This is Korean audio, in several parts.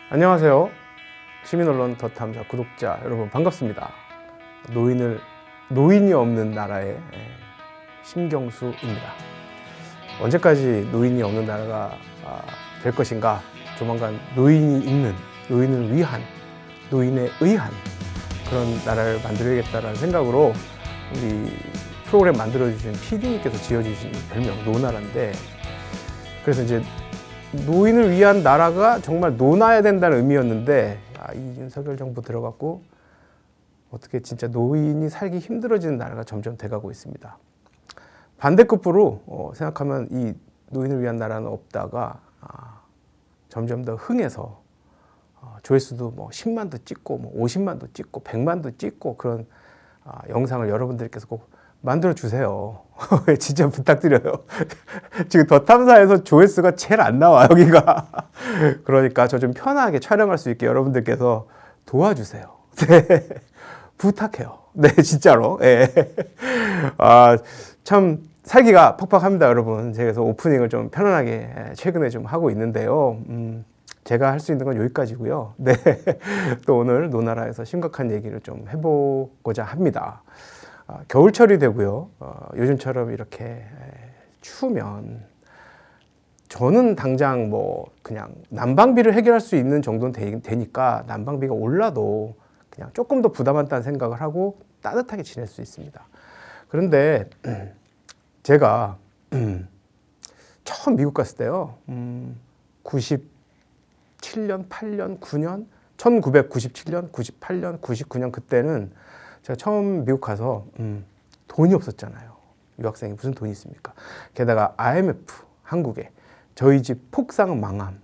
안녕하세요. 시민언론 더 탐사 구독자 여러분 반갑습니다. 노인이 없는 나라의 심경수입니다. 언제까지 노인이 없는 나라가 될 것인가? 조만간 노인이 있는, 노인을 위한, 노인에 의한 그런 나라를 만들어야겠다라는 생각으로 우리 프로그램 만들어주신 PD님께서 지어주신 별명 노나라인데, 그래서 이제 노인을 위한 나라가 정말 노나야 된다는 의미였는데, 이 윤석열 정부 들어갔고 어떻게 진짜 노인이 살기 힘들어지는 나라가 점점 돼가고 있습니다. 반대급부로 생각하면 이 노인을 위한 나라는 없다가 점점 더 흥해서 조회수도 뭐 10만도 찍고 뭐 50만도 찍고 100만도 찍고 그런 영상을 여러분들께서 꼭 만들어 주세요. 진짜 부탁드려요. 지금 더 탐사에서 조회수가 제일 안 나와, 여기가. 그러니까 저 좀 편하게 촬영할 수 있게 여러분들께서 도와주세요. 네. 부탁해요. 네, 진짜로. 네. 참 살기가 퍽퍽합니다, 여러분. 제가 그래서 오프닝을 좀 편안하게 최근에 좀 하고 있는데요. 제가 할 수 있는 건 여기까지고요. 네. 또 오늘 노나라에서 심각한 얘기를 좀 해보고자 합니다. 겨울철이 되고요. 요즘처럼 이렇게 추우면 저는 당장 뭐 그냥 난방비를 해결할 수 있는 정도는 되니까 난방비가 올라도 그냥 조금 더 부담한다는 생각을 하고 따뜻하게 지낼 수 있습니다. 그런데 제가 처음 미국 갔을 때요. 97년, 8년, 9년, 1997년, 98년, 99년 그때는 제가 처음 미국 가서 돈이 없었잖아요. 유학생이 무슨 돈이 있습니까? 게다가 IMF, 한국에 저희 집 폭삭 망함.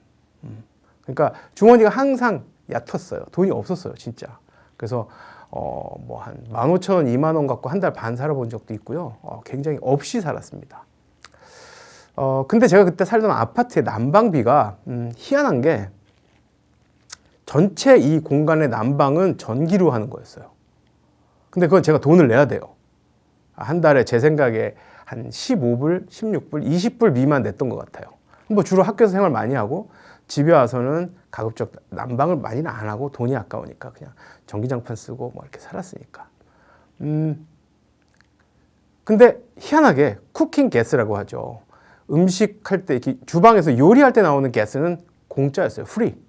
그러니까 주머니가 항상 얕았어요. 돈이 없었어요, 진짜. 그래서 뭐 한 15,000원, 2만 원 갖고 한 달 반 살아본 적도 있고요. 굉장히 없이 살았습니다. 근데 제가 그때 살던 아파트의 난방비가 희한한 게 전체 이 공간의 난방은 전기로 하는 거였어요. 근데 그건 제가 돈을 내야 돼요. 한 달에 제 생각에 한 15불, 16불, 20불 미만 냈던 것 같아요. 뭐 주로 학교에서 생활 많이 하고 집에 와서는 가급적 난방을 많이는 안 하고 돈이 아까우니까 그냥 전기장판 쓰고 뭐 이렇게 살았으니까. 근데 희한하게 쿠킹 가스라고 하죠. 음식 할 때, 주방에서 요리할 때 나오는 가스는 공짜였어요. 프리.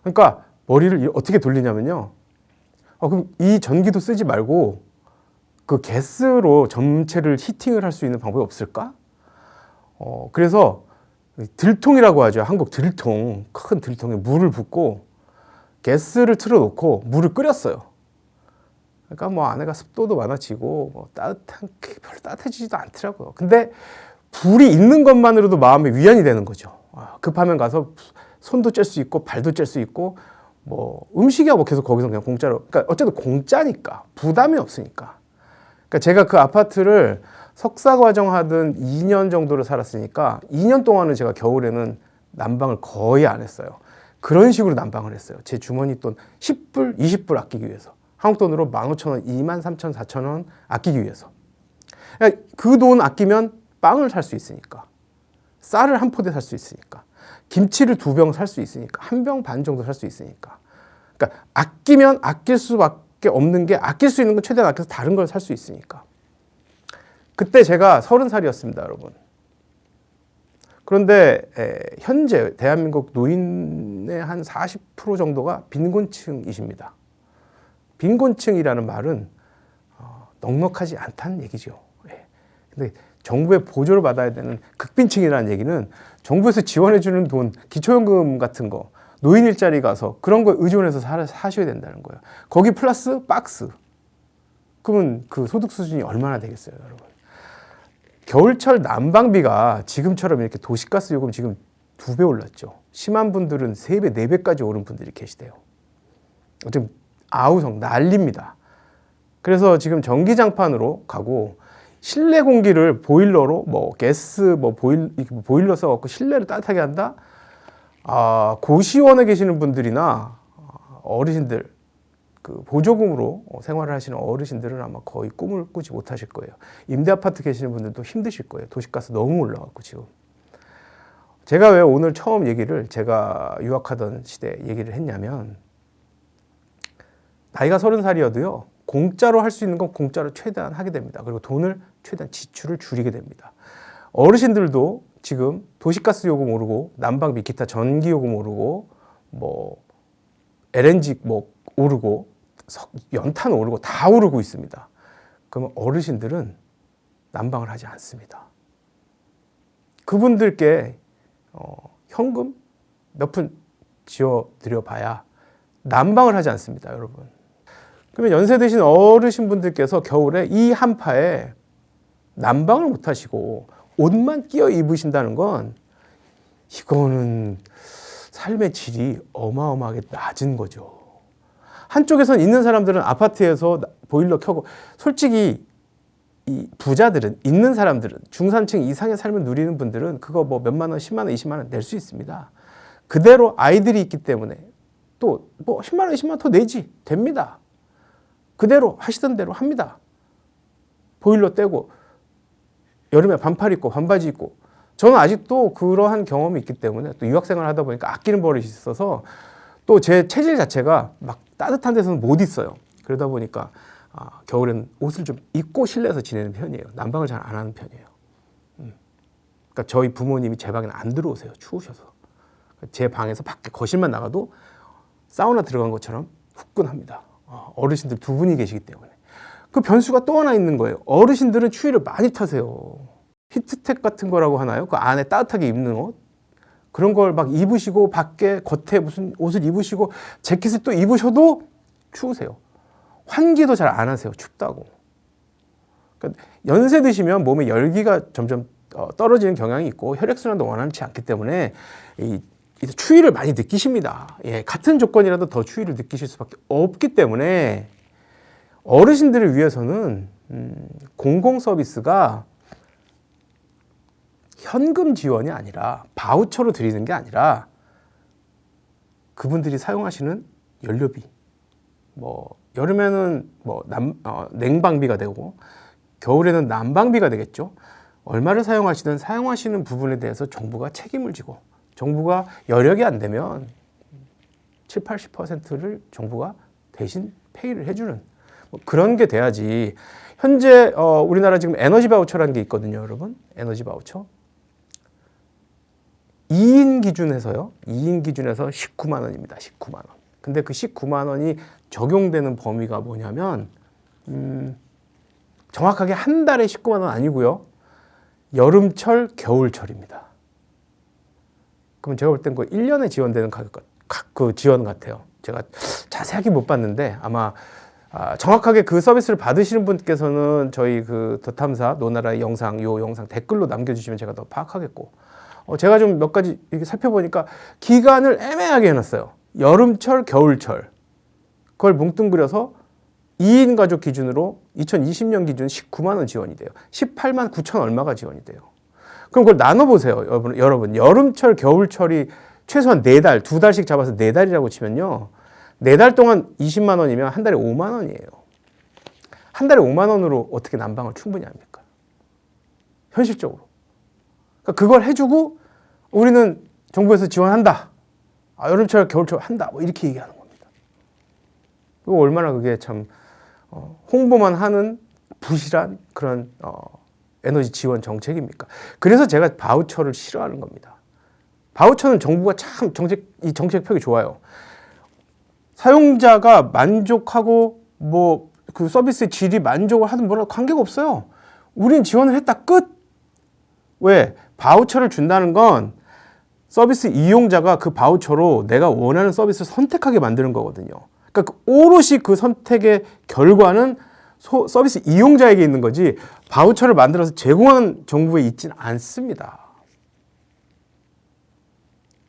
그러니까 머리를 어떻게 돌리냐면요. 그럼 이 전기도 쓰지 말고 그 가스로 전체를 히팅을 할 수 있는 방법이 없을까? 그래서 들통이라고 하죠. 한국 들통, 큰 들통에 물을 붓고 가스를 틀어놓고 물을 끓였어요. 그러니까 뭐 아내가 습도도 많아지고 뭐 별로 따뜻해지지도 않더라고요. 근데 불이 있는 것만으로도 마음의 위안이 되는 거죠. 급하면 가서 손도 뗄 수 있고 발도 뗄 수 있고 뭐 음식이야 뭐 계속 거기서 그냥 공짜로. 그러니까 어쨌든 공짜니까 부담이 없으니까. 그러니까 제가 그 아파트를 석사과정 하던 2년 정도를 살았으니까 2년 동안은 제가 겨울에는 난방을 거의 안 했어요. 그런 식으로 난방을 했어요. 제 주머니 돈 10불, 20불 아끼기 위해서. 한국 돈으로 15,000원, 23,000원, 4,000원 아끼기 위해서. 그 돈 아끼면 빵을 살 수 있으니까. 쌀을 한 포대 살 수 있으니까. 김치를 2병 살 수 있으니까. 1병 반 정도 살 수 있으니까. 그러니까 아끼면 아낄 수밖에 없는 게, 아낄 수 있는 건 최대한 아껴서 다른 걸 살 수 있으니까. 그때 제가 30살이었습니다, 여러분. 그런데 현재 대한민국 노인의 한 40% 정도가 빈곤층이십니다. 빈곤층이라는 말은 넉넉하지 않다는 얘기죠. 근데 정부의 보조를 받아야 되는 극빈층이라는 얘기는 정부에서 지원해 주는 돈, 기초연금 같은 거, 노인 일자리 가서 그런 거 의존해서 사셔야 된다는 거예요. 거기 플러스 박스. 그러면 그 소득 수준이 얼마나 되겠어요, 여러분? 겨울철 난방비가 지금처럼 이렇게 도시가스 요금 지금 2배 올랐죠. 심한 분들은 3배, 4배까지 오른 분들이 계시대요. 지금 아우성 난립니다. 그래서 지금 전기장판으로 가고 실내 공기를 보일러로 뭐 가스 뭐 보일러 써갖고 실내를 따뜻하게 한다. 고시원에 계시는 분들이나 어르신들, 그 보조금으로 생활을 하시는 어르신들은 아마 거의 꿈을 꾸지 못하실 거예요. 임대 아파트 계시는 분들도 힘드실 거예요. 도시가스 너무 올라갔고 지금. 제가 왜 오늘 처음 제가 유학하던 시대 얘기를 했냐면, 나이가 30살이어도요, 공짜로 할 수 있는 건 공짜로 최대한 하게 됩니다. 그리고 돈을 최대한 지출을 줄이게 됩니다. 어르신들도 지금 도시가스 요금 오르고, 난방비, 기타 전기 요금 오르고, 뭐 LNG 뭐 오르고, 연탄 오르고 다 오르고 있습니다. 그러면 어르신들은 난방을 하지 않습니다. 그분들께 현금 몇 푼 지어드려 봐야 난방을 하지 않습니다, 여러분. 그러면 연세 드신 어르신분들께서 겨울에 이 한파에 난방을 못 하시고 옷만 끼어 입으신다는 건, 이거는 삶의 질이 어마어마하게 낮은 거죠. 한쪽에선 있는 사람들은 아파트에서 보일러 켜고, 솔직히 이 부자들은, 있는 사람들은, 중산층 이상의 삶을 누리는 분들은 그거 뭐 몇만 원, 10만 원, 20만 원 낼 수 있습니다. 그대로 아이들이 있기 때문에 또 뭐 10만 원, 20만 원 더 내지 됩니다. 그대로 하시던 대로 합니다. 보일러 떼고 여름에 반팔 입고 반바지 입고. 저는 아직도 그러한 경험이 있기 때문에, 또 유학생활 하다 보니까 아끼는 버릇이 있어서, 또 제 체질 자체가 막 따뜻한 데서는 못 있어요. 그러다 보니까 겨울에는 옷을 좀 입고 실내에서 지내는 편이에요. 난방을 잘 안 하는 편이에요. 그러니까 저희 부모님이 제 방에는 안 들어오세요, 추우셔서. 제 방에서 밖에 거실만 나가도 사우나 들어간 것처럼 후끈합니다. 어르신들 두 분이 계시기 때문에. 그 변수가 또 하나 있는 거예요. 어르신들은 추위를 많이 타세요. 히트텍 같은 거라고 하나요? 그 안에 따뜻하게 입는 옷? 그런 걸 막 입으시고, 밖에 겉에 무슨 옷을 입으시고 재킷을 또 입으셔도 추우세요. 환기도 잘 안 하세요, 춥다고. 그러니까 연세 드시면 몸에 열기가 점점 떨어지는 경향이 있고, 혈액순환도 원활치 않기 때문에 이 추위를 많이 느끼십니다. 예, 같은 조건이라도 더 추위를 느끼실 수밖에 없기 때문에, 어르신들을 위해서는 공공 서비스가 현금 지원이 아니라, 바우처로 드리는 게 아니라, 그분들이 사용하시는 연료비, 뭐 여름에는 뭐 냉방비가 되고, 겨울에는 난방비가 되겠죠. 얼마를 사용하시는 부분에 대해서 정부가 책임을 지고, 정부가 여력이 안 되면 7, 80%를 정부가 대신 페이를 해주는, 뭐 그런 게 돼야지. 현재 우리나라 지금 에너지 바우처라는 게 있거든요, 여러분. 에너지 바우처. 2인 기준에서요. 2인 기준에서 19만 원입니다. 19만 원. 근데 그 19만 원이 적용되는 범위가 뭐냐면, 정확하게 한 달에 19만 원 아니고요. 여름철, 겨울철입니다. 그럼 제가 볼 땐 그 1년에 지원되는 그 지원 같아요. 제가 자세하게 못 봤는데, 아마 정확하게 그 서비스를 받으시는 분께서는 저희 그 더 탐사 노나라의 영상, 요 영상 댓글로 남겨주시면 제가 더 파악하겠고, 제가 좀 몇 가지 이렇게 살펴보니까 기간을 애매하게 해놨어요. 여름철, 겨울철. 그걸 뭉뚱그려서 2인 가족 기준으로 2020년 기준 19만 원 지원이 돼요. 18만 9천 얼마가 지원이 돼요. 그럼 그걸 나눠보세요, 여러분. 여름철, 겨울철이 최소한 4달, 2달씩 잡아서 4달이라고 치면요. 4달 동안 20만 원이면 한 달에 5만 원이에요. 한 달에 5만 원으로 어떻게 난방을 충분히 합니까? 현실적으로. 그러니까 그걸 해주고 우리는 정부에서 지원한다. 여름철, 겨울철 한다. 뭐 이렇게 얘기하는 겁니다. 그거 얼마나 그게 참 홍보만 하는 부실한 그런 에너지 지원 정책입니까? 그래서 제가 바우처를 싫어하는 겁니다. 바우처는 정부가 참 이 정책력이 좋아요. 사용자가 만족하고 뭐 그 서비스의 질이 만족을 하든 뭐라 관계가 없어요. 우린 지원을 했다, 끝. 왜? 바우처를 준다는 건 서비스 이용자가 그 바우처로 내가 원하는 서비스를 선택하게 만드는 거거든요. 그러니까 오롯이 그 선택의 결과는 서비스 이용자에게 있는 거지, 바우처를 만들어서 제공하는 정부에 있지는 않습니다.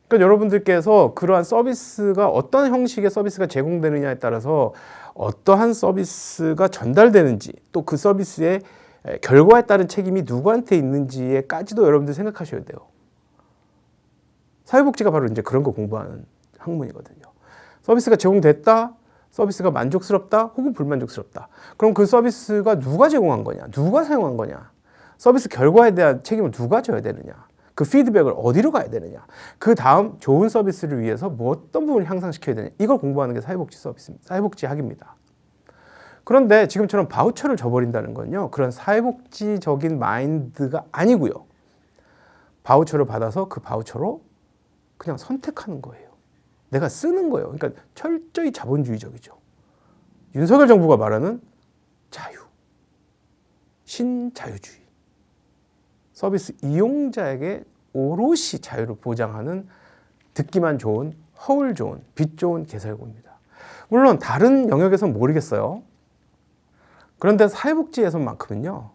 그러니까 여러분들께서 그러한 서비스가 어떤 형식의 서비스가 제공되느냐에 따라서 어떠한 서비스가 전달되는지, 또 그 서비스의 결과에 따른 책임이 누구한테 있는지에까지도 여러분들 생각하셔야 돼요. 사회복지가 바로 이제 그런 거 공부하는 학문이거든요. 서비스가 제공됐다, 서비스가 만족스럽다, 혹은 불만족스럽다. 그럼 그 서비스가 누가 제공한 거냐, 누가 사용한 거냐, 서비스 결과에 대한 책임을 누가 져야 되느냐. 그 피드백을 어디로 가야 되느냐, 그 다음 좋은 서비스를 위해서 뭐 어떤 부분을 향상시켜야 되느냐, 이걸 공부하는 게 사회복지 서비스입니다. 사회복지 학입니다. 그런데 지금처럼 바우처를 줘버린다는 건요, 그런 사회복지적인 마인드가 아니고요. 바우처를 받아서 그 바우처로 그냥 선택하는 거예요. 내가 쓰는 거예요. 그러니까 철저히 자본주의적이죠. 윤석열 정부가 말하는 자유, 신자유주의. 서비스 이용자에게 오롯이 자유를 보장하는 듣기만 좋은, 허울 좋은, 빛 좋은 개설구입니다. 물론 다른 영역에서는 모르겠어요. 그런데 사회복지에서만큼은요,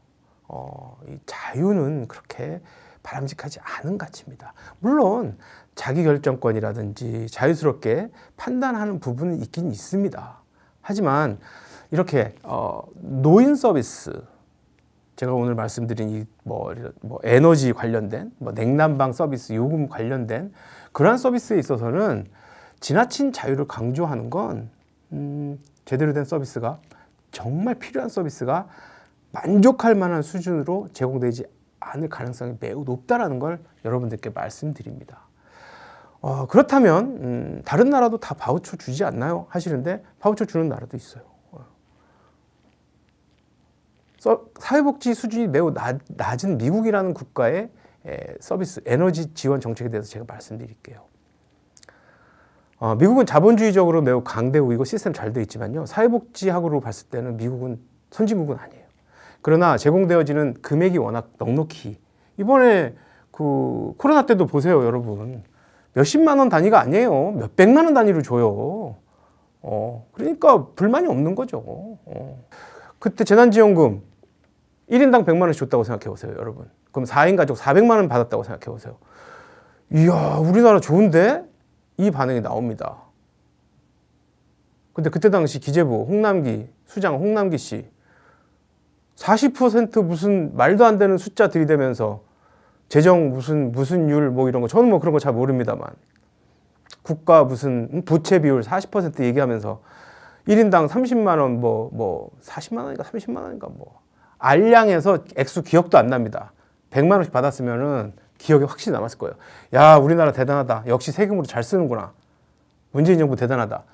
이 자유는 그렇게 바람직하지 않은 가치입니다. 물론 자기결정권이라든지 자유스럽게 판단하는 부분은 있긴 있습니다. 하지만 이렇게 노인 서비스, 제가 오늘 말씀드린 이 뭐 에너지 관련된, 뭐 냉난방 서비스, 요금 관련된 그러한 서비스에 있어서는 지나친 자유를 강조하는 건 제대로 된 서비스가, 정말 필요한 서비스가 만족할 만한 수준으로 제공되지 않을 가능성이 매우 높다라는 걸 여러분들께 말씀드립니다. 그렇다면 다른 나라도 다 바우처 주지 않나요? 하시는데 바우처 주는 나라도 있어요. 사회복지 수준이 매우 낮은 미국이라는 국가의 서비스, 에너지 지원 정책에 대해서 제가 말씀드릴게요. 미국은 자본주의적으로 매우 강대국이고 시스템 잘 되어 있지만요, 사회복지학으로 봤을 때는 미국은 선진국은 아니에요. 그러나 제공되어지는 금액이 워낙 넉넉히, 이번에 그 코로나 때도 보세요, 여러분. 몇십만 원 단위가 아니에요. 몇백만 원 단위로 줘요. 그러니까 불만이 없는 거죠. 그때 재난지원금 1인당 100만 원씩 줬다고 생각해 보세요, 여러분. 그럼 4인 가족 400만 원 받았다고 생각해 보세요. 이야, 우리나라 좋은데? 이 반응이 나옵니다. 근데 그때 당시 기재부 홍남기 수장, 홍남기 씨 40% 무슨 말도 안 되는 숫자 들이대면서 재정 무슨 율 뭐 이런 거, 저는 뭐 그런 거 잘 모릅니다만, 국가 무슨 부채 비율 40% 얘기하면서 1인당 30만 원 뭐 40만 원인가 30만 원인가 뭐 알량해서 액수 기억도 안 납니다. 100만 원씩 받았으면은 기억에 확실히 남았을 거예요. 야, 우리나라 대단하다. 역시 세금으로 잘 쓰는구나. 문재인 정부 대단하다.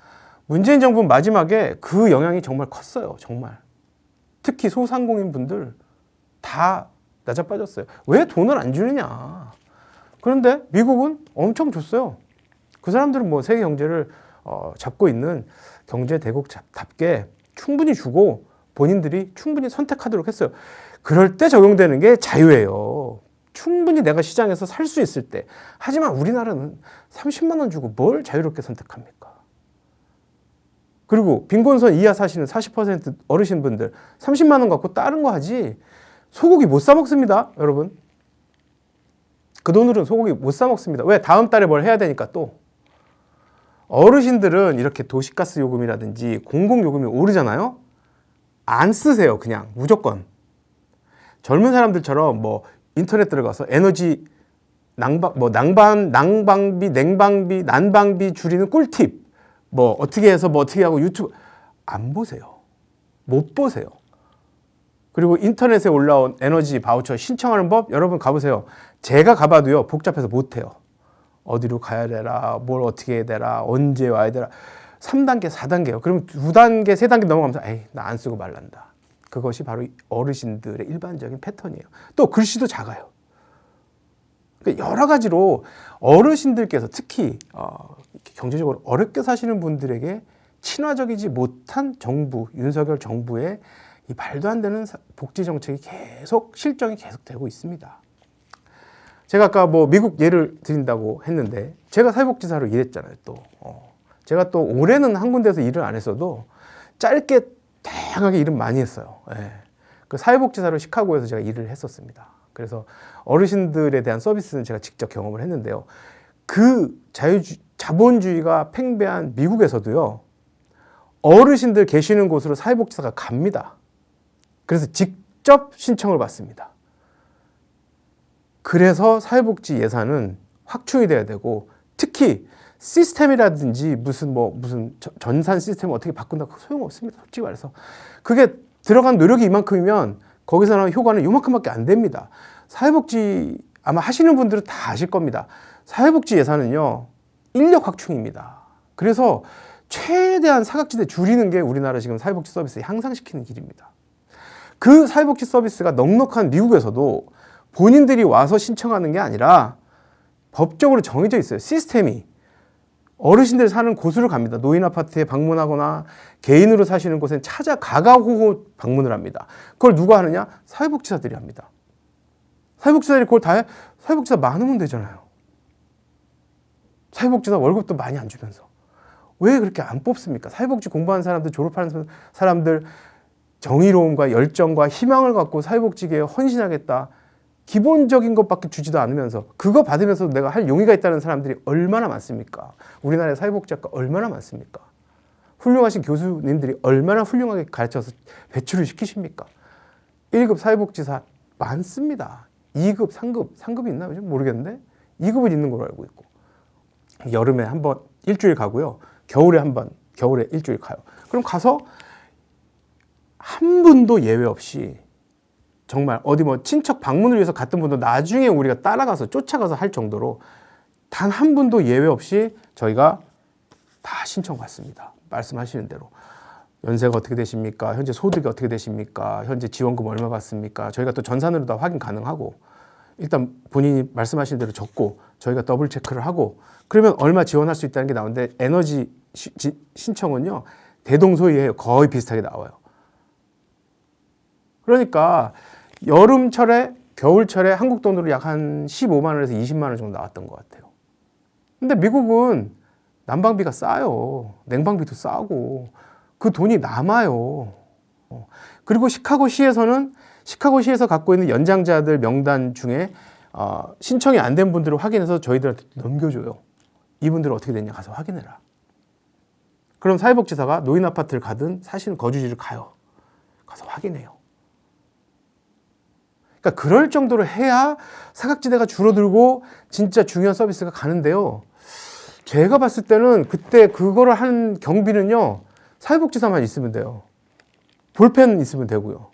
문재인 정부 마지막에 그 영향이 정말 컸어요. 정말. 특히 소상공인 분들 다 나자빠졌어요. 왜 돈을 안 주느냐. 그런데 미국은 엄청 줬어요. 그 사람들은 뭐 세계 경제를 잡고 있는 경제 대국답게 충분히 주고 본인들이 충분히 선택하도록 했어요. 그럴 때 적용되는 게 자유예요. 충분히 내가 시장에서 살 수 있을 때. 하지만 우리나라는 30만 원 주고 뭘 자유롭게 선택합니까? 그리고 빈곤선 이하 사시는 40% 어르신분들 30만 원 갖고 다른 거 하지 소고기 못 사 먹습니다, 여러분. 그 돈으로는 소고기 못 사 먹습니다. 왜? 다음 달에 뭘 해야 되니까 또. 어르신들은 이렇게 도시가스 요금이라든지 공공요금이 오르잖아요. 안 쓰세요, 그냥 무조건. 젊은 사람들처럼 뭐 인터넷 들어가서 에너지 난방비, 냉방비, 난방비 줄이는 꿀팁, 뭐 어떻게 해서 뭐 어떻게 하고 유튜브 안 보세요. 못 보세요. 그리고 인터넷에 올라온 에너지 바우처 신청하는 법 여러분 가보세요. 제가 가봐도요, 복잡해서 못해요. 어디로 가야 되라, 뭘 어떻게 해야 되라, 언제 와야 되라. 3단계, 4단계요. 그럼 2단계, 3단계 넘어가면서 에이, 나 안 쓰고 말란다. 그것이 바로 어르신들의 일반적인 패턴이에요. 또 글씨도 작아요. 그러니까 여러 가지로 어르신들께서 특히 경제적으로 어렵게 사시는 분들에게 친화적이지 못한 정부, 윤석열 정부의 이 말도 안 되는 복지 정책이 계속 실정이 계속되고 있습니다. 제가 아까 뭐 미국 예를 드린다고 했는데 제가 사회복지사로 일했잖아요. 또 제가 또 올해는 한 군데서 일을 안 했어도 짧게 다양하게 일은 많이 했어요. 예. 그 사회복지사로 시카고에서 제가 일을 했었습니다. 그래서 어르신들에 대한 서비스는 제가 직접 경험을 했는데요. 그 자본주의가 팽배한 미국에서도요, 어르신들 계시는 곳으로 사회복지사가 갑니다. 그래서 직접 신청을 받습니다. 그래서 사회복지 예산은 확충이 돼야 되고, 특히 시스템이라든지 무슨 전산 시스템을 어떻게 바꾼다, 소용없습니다. 솔직히 말해서. 그게 들어간 노력이 이만큼이면 거기서 나오는 효과는 이만큼밖에 안 됩니다. 사회복지 아마 하시는 분들은 다 아실 겁니다. 사회복지 예산은요, 인력 확충입니다. 그래서 최대한 사각지대 줄이는 게 우리나라 지금 사회복지 서비스 향상시키는 길입니다. 그 사회복지 서비스가 넉넉한 미국에서도 본인들이 와서 신청하는 게 아니라 법적으로 정해져 있어요. 시스템이. 어르신들 사는 곳으로 갑니다. 노인 아파트에 방문하거나 개인으로 사시는 곳엔 찾아가고 방문을 합니다. 그걸 누가 하느냐? 사회복지사들이 합니다. 사회복지사들이 그걸 다 해? 사회복지사 많으면 되잖아요. 사회복지사 월급도 많이 안 주면서. 왜 그렇게 안 뽑습니까? 사회복지 공부하는 사람들, 졸업하는 사람들, 정의로움과 열정과 희망을 갖고 사회복지계에 헌신하겠다. 기본적인 것밖에 주지도 않으면서 그거 받으면서 내가 할 용의가 있다는 사람들이 얼마나 많습니까? 우리나라의 사회복지학과 얼마나 많습니까? 훌륭하신 교수님들이 얼마나 훌륭하게 가르쳐서 배출을 시키십니까? 1급 사회복지사 많습니다. 2급, 3급이 있나 요즘? 모르겠는데 2급은 있는 걸로 알고 있고 여름에 한번 일주일 가고요. 겨울에 일주일 가요. 그럼 가서 한 분도 예외 없이 정말 어디 뭐 친척 방문을 위해서 갔던 분도 나중에 우리가 따라가서 쫓아가서 할 정도로 단 한 분도 예외 없이 저희가 다 신청 받습니다. 말씀하시는 대로. 연세가 어떻게 되십니까? 현재 소득이 어떻게 되십니까? 현재 지원금 얼마 받습니까? 저희가 또 전산으로 다 확인 가능하고 일단 본인이 말씀하신 대로 적고 저희가 더블 체크를 하고 그러면 얼마 지원할 수 있다는 게 나오는데 에너지 신청은요. 대동소이해요. 거의 비슷하게 나와요. 그러니까 여름철에 겨울철에 한국 돈으로 약 한 15만 원에서 20만 원 정도 나왔던 것 같아요. 근데 미국은 난방비가 싸요. 냉방비도 싸고 그 돈이 남아요. 그리고 시카고시에서 갖고 있는 연장자들 명단 중에 신청이 안 된 분들을 확인해서 저희들한테 넘겨줘요. 이분들은 어떻게 됐냐 가서 확인해라. 그럼 사회복지사가 노인 아파트를 가든 사시는 거주지를 가요. 가서 확인해요. 그러니까 그럴 정도로 해야 사각지대가 줄어들고 진짜 중요한 서비스가 가는데요. 제가 봤을 때는 그때 그거를 하는 경비는요. 사회복지사만 있으면 돼요. 볼펜 있으면 되고요.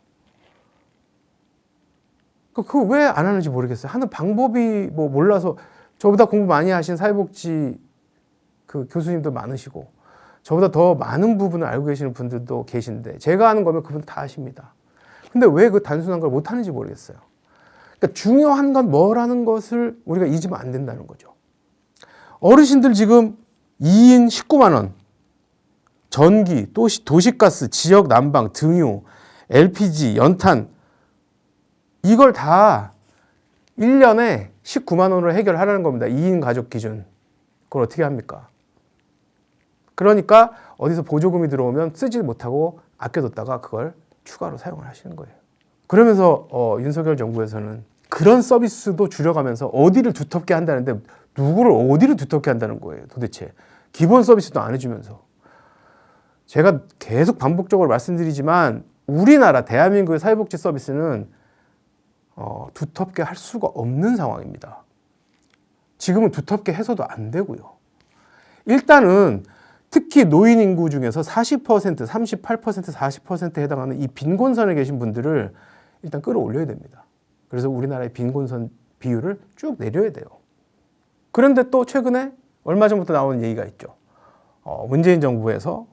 그거 왜 안 하는지 모르겠어요. 하는 방법이 뭐 몰라서 저보다 공부 많이 하신 사회복지 그 교수님도 많으시고 저보다 더 많은 부분을 알고 계시는 분들도 계신데 제가 하는 거면 그분들 다 아십니다. 근데 왜 그 단순한 걸 못하는지 모르겠어요. 그러니까 중요한 건 뭐라는 것을 우리가 잊으면 안 된다는 거죠. 어르신들 지금 2인 19만 원, 전기, 도시가스, 지역 난방, 등유, LPG, 연탄 이걸 다 1년에 19만 원으로 해결하라는 겁니다. 2인 가족 기준. 그걸 어떻게 합니까? 그러니까 어디서 보조금이 들어오면 쓰지 못하고 아껴뒀다가 그걸 추가로 사용을 하시는 거예요. 그러면서 윤석열 정부에서는 그런 서비스도 줄여가면서 어디를 두텁게 한다는데 누구를 어디를 두텁게 한다는 거예요. 도대체 기본 서비스도 안 해주면서. 제가 계속 반복적으로 말씀드리지만 우리나라 대한민국의 사회복지 서비스는 두텁게 할 수가 없는 상황입니다. 지금은 두텁게 해서도 안 되고요. 일단은 특히 노인 인구 중에서 40%, 38%, 40%에 해당하는 이 빈곤선에 계신 분들을 일단 끌어올려야 됩니다. 그래서 우리나라의 빈곤선 비율을 쭉 내려야 돼요. 그런데 또 최근에 얼마 전부터 나오는 얘기가 있죠. 문재인 정부에서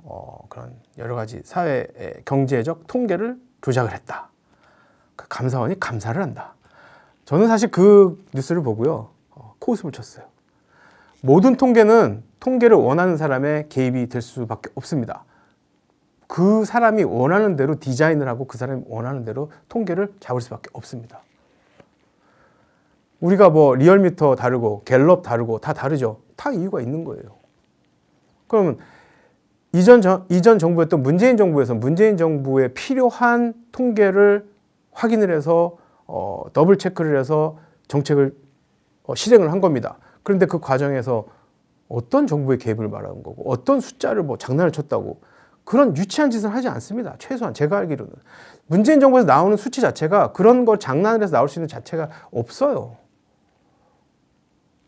그런 여러 가지 사회 경제적 통계를 조작을 했다. 그 감사원이 감사를 한다. 저는 사실 그 뉴스를 보고요. 코웃음을 쳤어요. 모든 통계는 통계를 원하는 사람의 개입이 될 수밖에 없습니다. 그 사람이 원하는 대로 디자인을 하고 그 사람이 원하는 대로 통계를 잡을 수밖에 없습니다. 우리가 뭐 리얼미터 다르고 갤럽 다르고 다 다르죠. 다 이유가 있는 거예요. 그러면 이전 정부였던 문재인 정부에서 문재인 정부에 필요한 통계를 확인을 해서 더블 체크를 해서 정책을 실행을 한 겁니다. 그런데 그 과정에서 어떤 정부의 개입을 말하는 거고 어떤 숫자를 뭐 장난을 쳤다고 그런 유치한 짓은 하지 않습니다. 최소한 제가 알기로는. 문재인 정부에서 나오는 수치 자체가 그런 걸 장난을 해서 나올 수 있는 자체가 없어요.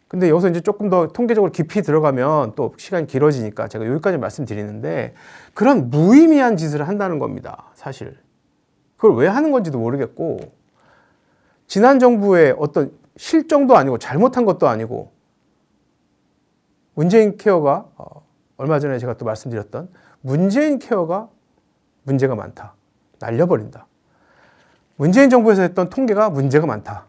근데 여기서 이제 조금 더 통계적으로 깊이 들어가면 또 시간이 길어지니까 제가 여기까지 말씀드리는데 그런 무의미한 짓을 한다는 겁니다. 사실. 그걸 왜 하는 건지도 모르겠고 지난 정부의 어떤 실정도 아니고 잘못한 것도 아니고 문재인 케어가 얼마 전에 제가 또 말씀드렸던 문재인 케어가 문제가 많다. 날려버린다. 문재인 정부에서 했던 통계가 문제가 많다.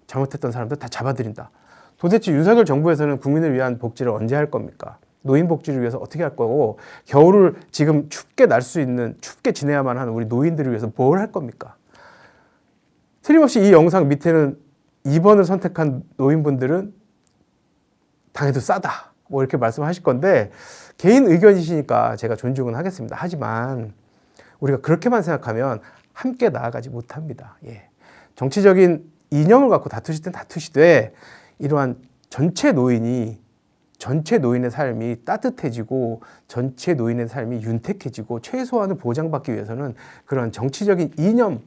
잘못했던 사람들 다 잡아들인다. 도대체 윤석열 정부에서는 국민을 위한 복지를 언제 할 겁니까? 노인 복지를 위해서 어떻게 할 거고 겨울을 지금 춥게 날 수 있는 춥게 지내야만 하는 우리 노인들을 위해서 뭘 할 겁니까? 틀림없이 이 영상 밑에는 2번을 선택한 노인분들은 당해도 싸다. 뭐 이렇게 말씀하실 건데 개인 의견이시니까 제가 존중은 하겠습니다. 하지만 우리가 그렇게만 생각하면 함께 나아가지 못합니다. 예. 정치적인 이념을 갖고 다투실 땐 다투시되 이러한 전체 노인의 삶이 따뜻해지고 전체 노인의 삶이 윤택해지고 최소한을 보장받기 위해서는 그런 정치적인 이념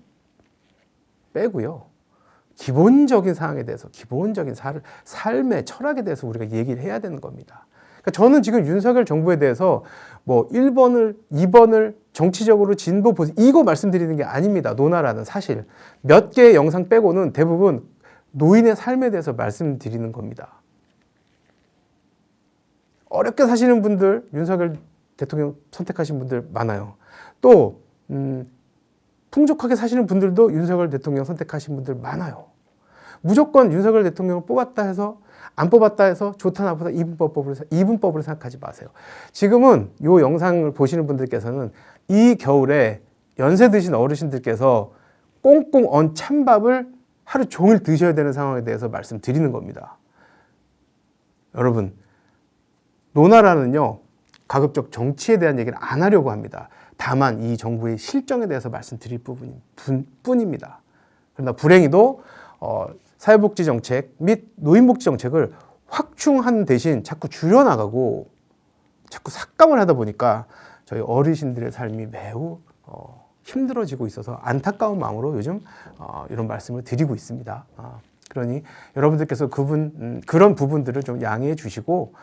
빼고요. 기본적인 사항에 대해서 기본적인 삶의 철학에 대해서 우리가 얘기를 해야 되는 겁니다. 그러니까 저는 지금 윤석열 정부에 대해서 뭐 1번을 2번을 정치적으로 진보 보수 이거 말씀드리는 게 아닙니다. 노나라는 사실 몇 개의 영상 빼고는 대부분 노인의 삶에 대해서 말씀드리는 겁니다. 어렵게 사시는 분들 윤석열 대통령 선택하신 분들 많아요. 또 풍족하게 사시는 분들도 윤석열 대통령 선택하신 분들 많아요. 무조건 윤석열 대통령을 뽑았다 해서 안 뽑았다 해서 좋다 나쁘다 이분법으로 생각하지 마세요. 지금은 이 영상을 보시는 분들께서는 이 겨울에 연세 드신 어르신들께서 꽁꽁 언 찬밥을 하루 종일 드셔야 되는 상황에 대해서 말씀드리는 겁니다. 여러분, 노나라는요, 가급적 정치에 대한 얘기를 안 하려고 합니다. 다만 이 정부의 실정에 대해서 말씀드릴 뿐입니다. 그러나 불행히도 사회복지 정책 및 노인복지 정책을 확충하는 대신 자꾸 줄여나가고 자꾸 삭감을 하다 보니까 저희 어르신들의 삶이 매우 힘들어지고 있어서 안타까운 마음으로 요즘 이런 말씀을 드리고 있습니다. 그러니 여러분들께서 그런 부분들을 좀 양해해 주시고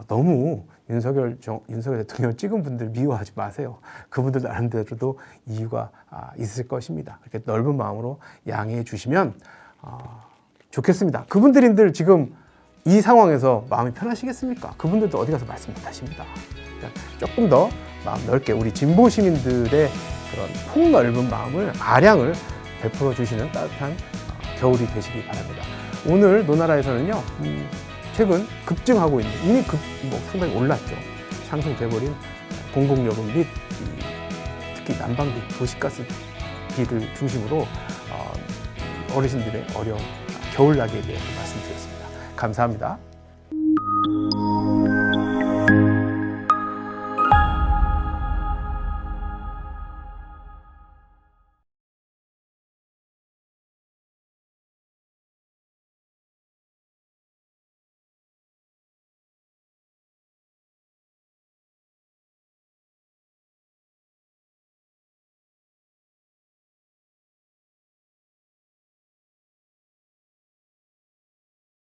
너무 윤석열 대통령 찍은 분들 미워하지 마세요. 그분들 나름대로도 이유가 있을 것입니다. 이렇게 넓은 마음으로 양해해 주시면 좋겠습니다. 그분들인들 지금 이 상황에서 마음이 편하시겠습니까? 그분들도 어디 가서 말씀 못 하십니다. 그러니까 조금 더 마음 넓게 우리 진보 시민들의 그런 폭넓은 마음을 아량을 베풀어 주시는 따뜻한 겨울이 되시기 바랍니다. 오늘 노나라에서는요, 최근 급증하고 있는 이미 상당히 올랐죠. 상승돼버린 공공요금 및 특히 난방비, 도시가스비를 중심으로 어르신들의 어려운 겨울나기에 대해서 말씀드렸습니다. 감사합니다.